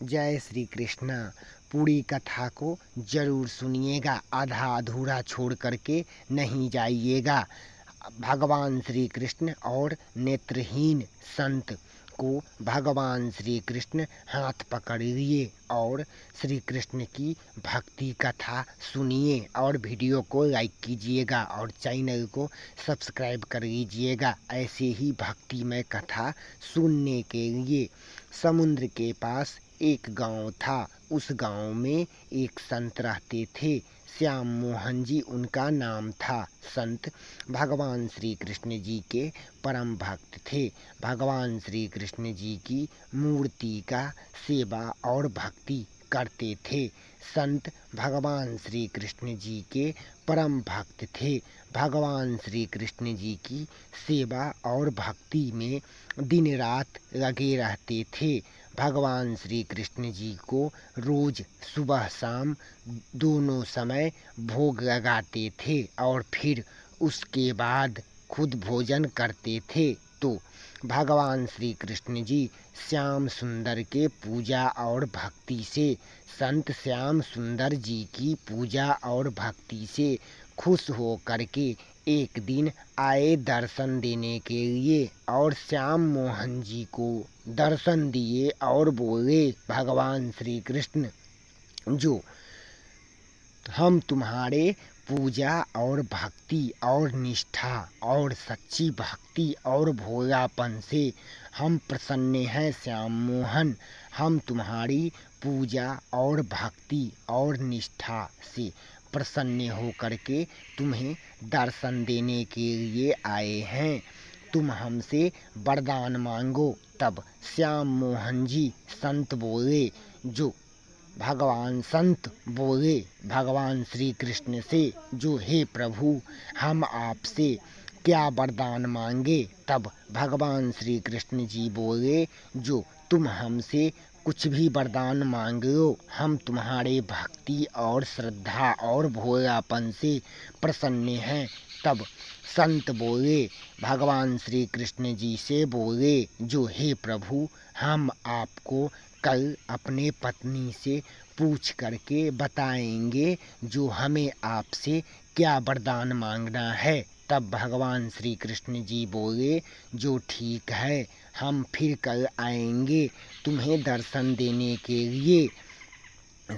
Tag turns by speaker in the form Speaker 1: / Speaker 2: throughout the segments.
Speaker 1: जय श्री कृष्णा। पूरी कथा को जरूर सुनिएगा, आधा अधूरा छोड़ करके नहीं जाइएगा। भगवान श्री कृष्ण और नेत्रहीन संत को भगवान श्री कृष्ण हाथ पकड़ लिए और श्री कृष्ण की भक्ति कथा सुनिए और वीडियो को लाइक कीजिएगा और चैनल को सब्सक्राइब कर लीजिएगा ऐसे ही भक्तिमय कथा सुनने के लिए। समुद्र के पास एक गांव था। उस गांव में एक संत रहते थे। श्याम मोहन जी उनका नाम था। संत भगवान श्री कृष्ण जी के परम भक्त थे। भगवान श्री कृष्ण जी की मूर्ति का सेवा और भक्ति करते थे। संत भगवान श्री कृष्ण जी के परम भक्त थे। भगवान श्री कृष्ण जी की सेवा और भक्ति में दिन रात लगे रहते थे। भगवान श्री कृष्ण जी को रोज सुबह शाम दोनों समय भोग लगाते थे और फिर उसके बाद खुद भोजन करते थे। तो भगवान श्री कृष्ण जी श्याम सुंदर के पूजा और भक्ति से, संत श्याम सुंदर जी की पूजा और भक्ति से खुश हो करके एक दिन आए दर्शन देने के लिए और श्याम मोहन जी को दर्शन दिए और बोले, भगवान श्री कृष्ण जो हम तुम्हारे पूजा और भक्ति और निष्ठा और सच्ची भक्ति और भोलापन से हम प्रसन्न हैं। श्याम मोहन, हम तुम्हारी पूजा और भक्ति और निष्ठा से प्रसन्न होकर के तुम्हें दर्शन देने के लिए आए हैं। तुम हमसे वरदान मांगो। तब श्याम मोहन जी संत बोले, जो भगवान संत बोले भगवान श्री कृष्ण से, जो हे प्रभु हम आपसे क्या वरदान मांगे। तब भगवान श्री कृष्ण जी बोले, जो तुम हमसे कुछ भी वरदान मांग लो, हम तुम्हारे भक्ति और श्रद्धा और भोलापन से प्रसन्न हैं। तब संत बोले भगवान श्री कृष्ण जी से बोले, जो हे प्रभु हम आपको कल अपने पत्नी से पूछ करके बताएंगे जो हमें आपसे क्या वरदान मांगना है। तब भगवान श्री कृष्ण जी बोले, जो ठीक है हम फिर कल आएंगे तुम्हें दर्शन देने के लिए।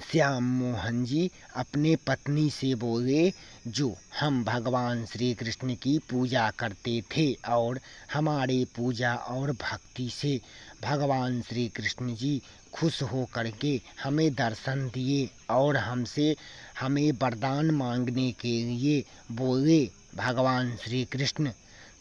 Speaker 1: श्याम मोहन जी अपने पत्नी से बोले, जो हम भगवान श्री कृष्ण की पूजा करते थे और हमारे पूजा और भक्ति से भगवान श्री कृष्ण जी खुश हो करके हमें दर्शन दिए और हमसे हमें वरदान मांगने के लिए बोले भगवान श्री कृष्ण।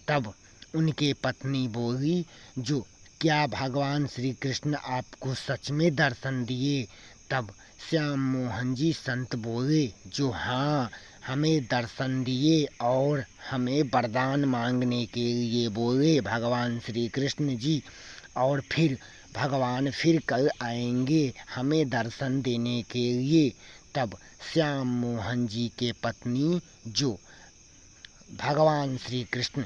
Speaker 1: तब उनके पत्नी बोली, जो क्या भगवान श्री कृष्ण आपको सच में दर्शन दिए। तब श्याम मोहन जी संत बोले, जो हाँ हमें दर्शन दिए और हमें वरदान मांगने के लिए बोले भगवान श्री कृष्ण जी, और फिर भगवान फिर कल आएंगे हमें दर्शन देने के लिए। तब श्याम मोहन जी के पत्नी जो भगवान श्री कृष्ण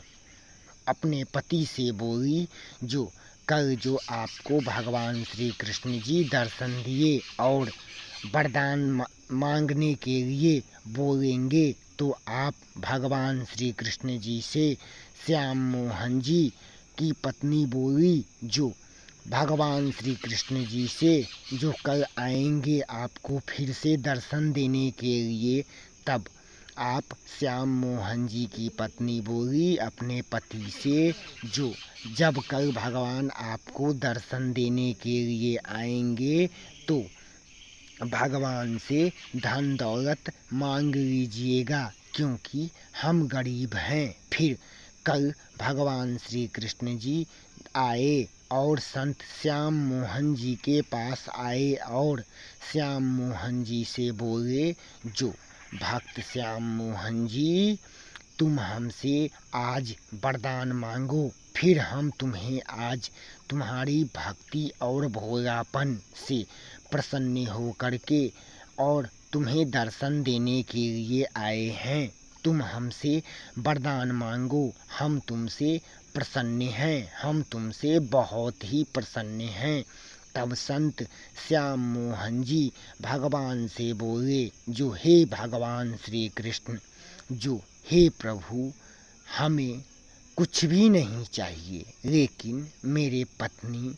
Speaker 1: अपने पति से बोली, जो कल जो आपको भगवान श्री कृष्ण जी दर्शन दिए और वरदान मांगने के लिए बोलेंगे तो आप भगवान श्री कृष्ण जी से। श्याम मोहन जी की पत्नी बोली, जो भगवान श्री कृष्ण जी से जो कल आएंगे आपको फिर से दर्शन देने के लिए। तब आप श्याम मोहन जी की पत्नी बोली अपने पति से, जो जब कल भगवान आपको दर्शन देने के लिए आएंगे तो भगवान से धन दौलत मांग लीजिएगा, क्योंकि हम गरीब हैं। फिर कल भगवान श्री कृष्ण जी आए और संत श्याम मोहन जी के पास आए और श्याम मोहन जी से बोले, जो भक्त श्याम मोहन जी तुम हमसे आज वरदान मांगो, फिर हम तुम्हें आज तुम्हारी भक्ति और भोलापन से प्रसन्न हो करके और तुम्हें दर्शन देने के लिए आए हैं। तुम हमसे वरदान मांगो, हम तुमसे प्रसन्न हैं, हम तुमसे बहुत ही प्रसन्न हैं। तब संत श्याम मोहन जी भगवान से बोले, जो हे भगवान श्री कृष्ण, जो हे प्रभु, हमें कुछ भी नहीं चाहिए, लेकिन मेरे पत्नी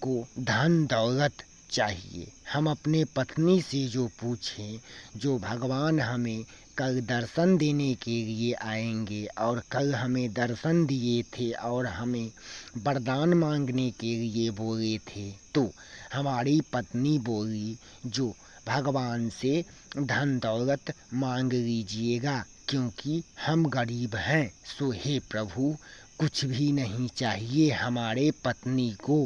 Speaker 1: को धन दौलत चाहिए। हम अपने पत्नी से जो पूछें, जो भगवान हमें कल दर्शन देने के लिए आएंगे और कल हमें दर्शन दिए थे और हमें वरदान मांगने के लिए बोले थे, तो हमारी पत्नी बोली, जो भगवान से धन दौलत मांग लीजिएगा, क्योंकि हम गरीब हैं। सो हे प्रभु, कुछ भी नहीं चाहिए, हमारे पत्नी को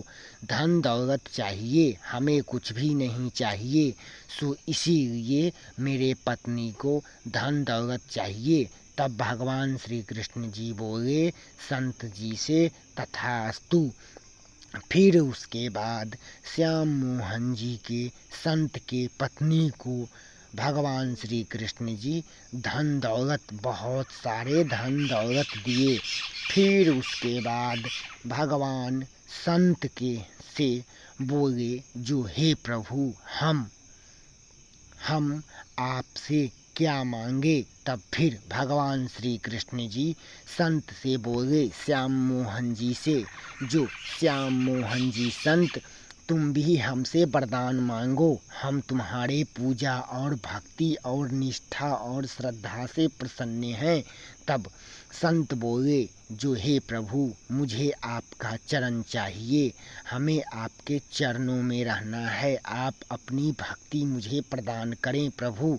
Speaker 1: धन दौलत चाहिए, हमें कुछ भी नहीं चाहिए। सो इसीलिए मेरे पत्नी को धन दौलत चाहिए। तब भगवान श्री कृष्ण जी बोले संत जी से, तथास्तु। फिर उसके बाद श्याम मोहन जी के संत के पत्नी को भगवान श्री कृष्ण जी धन दौलत, बहुत सारे धन दौलत दिए। फिर उसके बाद भगवान संत के से बोले, जो हे प्रभु, हम आपसे क्या मांगे। तब फिर भगवान श्री कृष्ण जी संत से बोले, श्याम मोहन जी से, जो श्याम मोहन जी संत, तुम भी हमसे वरदान मांगो, हम तुम्हारे पूजा और भक्ति और निष्ठा और श्रद्धा से प्रसन्न हैं। तब संत बोले, जो हे प्रभु, मुझे आपका चरण चाहिए, हमें आपके चरणों में रहना है, आप अपनी भक्ति मुझे प्रदान करें प्रभु।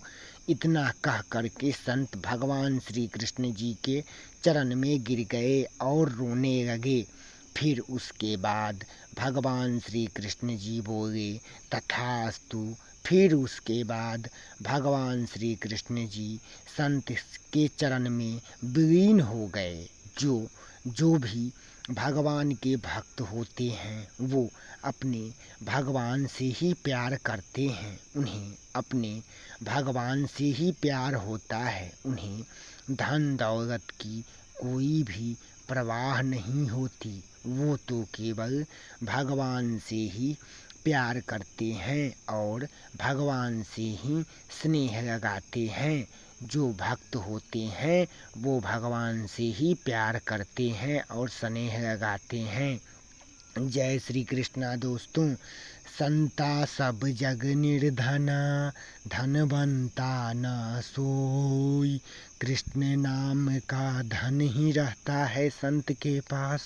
Speaker 1: इतना कह करके संत भगवान श्री कृष्ण जी के चरण में गिर गए और रोने लगे। फिर उसके बाद भगवान श्री कृष्ण जी बोले, तथास्तु। फिर उसके बाद भगवान श्री कृष्ण जी संत के चरण में विलीन हो गए। जो भी भगवान के भक्त होते हैं, वो अपने भगवान से ही प्यार करते हैं, उन्हें अपने भगवान से ही प्यार होता है, उन्हें धन दौलत की कोई भी परवाह नहीं होती। वो तो केवल भगवान से ही प्यार करते हैं और भगवान से ही स्नेह लगाते हैं। जो भक्त होते हैं वो भगवान से ही प्यार करते हैं और स्नेह लगाते हैं। जय श्री कृष्णा दोस्तों। संता सब जग निर्धना, धनवंता न सोई। कृष्ण नाम का धन ही रहता है संत के पास।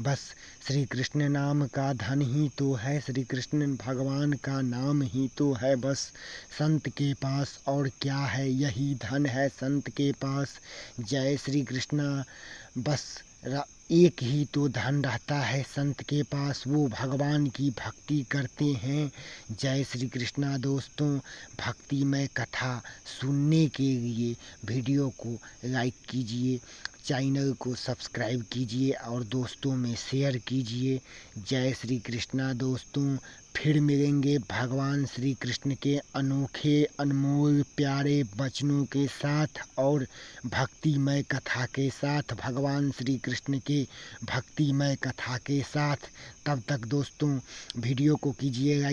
Speaker 1: बस श्री कृष्ण नाम का धन ही तो है, श्री कृष्ण भगवान का नाम ही तो है बस संत के पास। और क्या है, यही धन है संत के पास। जय श्री कृष्णा। बस एक ही तो धन रहता है संत के पास, वो भगवान की भक्ति करते हैं। जय श्री कृष्णा दोस्तों। भक्तिमय कथा सुनने के लिए वीडियो को लाइक कीजिए, चैनल को सब्सक्राइब कीजिए और दोस्तों में शेयर कीजिए। जय श्री कृष्णा दोस्तों। फिर मिलेंगे भगवान श्री कृष्ण के अनोखे अनमोल प्यारे वचनों के साथ और भक्तिमय कथा के साथ, भगवान श्री कृष्ण के भक्तिमय कथा के साथ। तब तक दोस्तों वीडियो को कीजिएगा